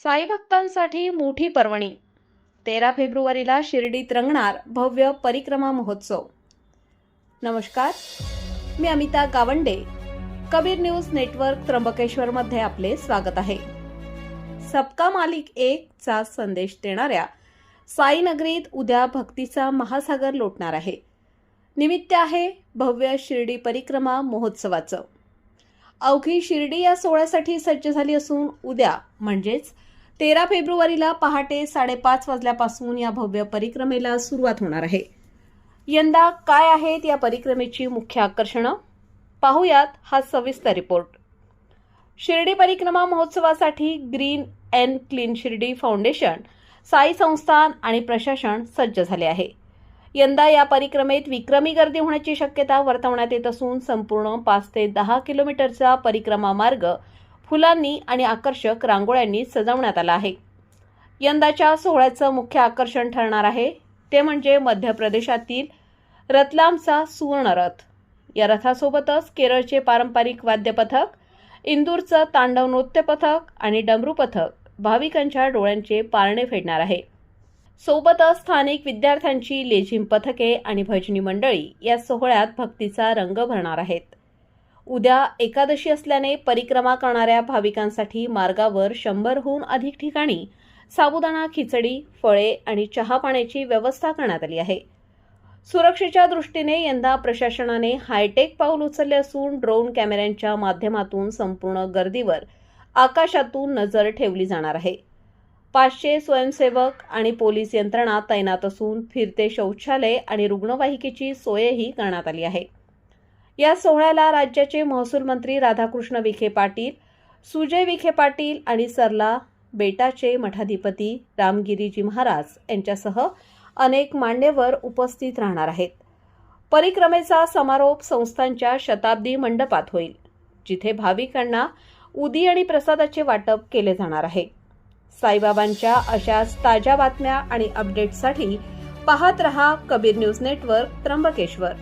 साई भक्तांसाठी मोठी पर्वणी. 13 फेब्रुवारीला शिर्डीत रंगणार भव्य परिक्रमा महोत्सव. नमस्कार, मी अमिता गावंडे. कबीर न्यूज नेटवर्क त्र्यंबकेश्वर मध्ये आपले स्वागत आहे. सबका मालिक एक चा संदेश देणाऱ्या साई नगरीत उद्या भक्तीचा महासागर लोटणार आहे. निमित्त आहे भव्य शिर्डी परिक्रमा महोत्सवाचं. अवघी शिर्डी या सोहळ्यासाठी सज्ज झाली असून उद्या म्हणजेच 13 फेब्रुवारीला पहाटे 5:30 वाजल्यापासून या भव्य परिक्रमेला सुरुवात होणार आहे. यंदा काय आहेत या परिक्रमेची मुख्य आकर्षणं, पाहूयात हा सविस्तर रिपोर्ट. शिर्डी परिक्रमा महोत्सवासाठी green and clean Shirdi foundation, Sai संस्थान आणि प्रशासन सज्ज झाले आहे. यंदा या परिक्रमेत विक्रमी गर्दी होण्याची शक्यता वर्तवण्यात येत असून संपूर्ण 5 ते 10 किलोमीटरचा परिक्रमा मार्ग फुलांनी आणि आकर्षक रांगोळ्यांनी सजवण्यात आला आहे. यंदाच्या सोहळ्याचं मुख्य आकर्षण ठरणार आहे ते म्हणजे मध्य प्रदेशातील रतलामचा सुवर्ण रथ. या रथासोबतच केरळचे पारंपरिक वाद्य पथक, इंदूरचं तांडव नृत्य पथक आणि डमरू पथक भाविकांच्या डोळ्यांचे पारणे फेडणार आहे. सोबतच स्थानिक विद्यार्थ्यांची लेझिम पथके आणि भजनी मंडळी या सोहळ्यात भक्तीचा रंग भरणार आहेत. उद्या एकादशी असल्याने परिक्रमा करणाऱ्या भाविकांसाठी मार्गावर 100हून अधिक ठिकाणी साबुदाणा खिचडी, फळे आणि चहा पाण्याची व्यवस्था करण्यात आली आहे. सुरक्षेच्या दृष्टीने यंदा प्रशासनाने हायटेक पाऊल उचलले असून ड्रोन कॅमेऱ्यांच्या माध्यमातून संपूर्ण गर्दीवर आकाशातून नजर ठेवली जाणार आहे. 500 स्वयंसेवक आणि पोलीस यंत्रणा तैनात असून फिरते शौचालय आणि रुग्णवाहिकेची सोयही करण्यात आली आहे. या सोहळ्याला राज्याचे महसूल मंत्री राधाकृष्ण विखे पाटील, सुजय विखे पाटील आणि सरला बेटाचे मठाधिपती रामगिरीजी महाराज यांच्यासह अनेक मान्यवर उपस्थित राहणार आहेत. परिक्रमेचा समारोप संस्थांच्या शताब्दी मंडपात होईल, जिथे भाविकांना उदी आणि प्रसादाचे वाटप केले जाणार आहे. साईबाबांच्या अशाच ताज्या बातम्या आणि अपडेट्ससाठी पाहत रहा कबीर न्यूज नेटवर्क त्र्यंबकेश्वर.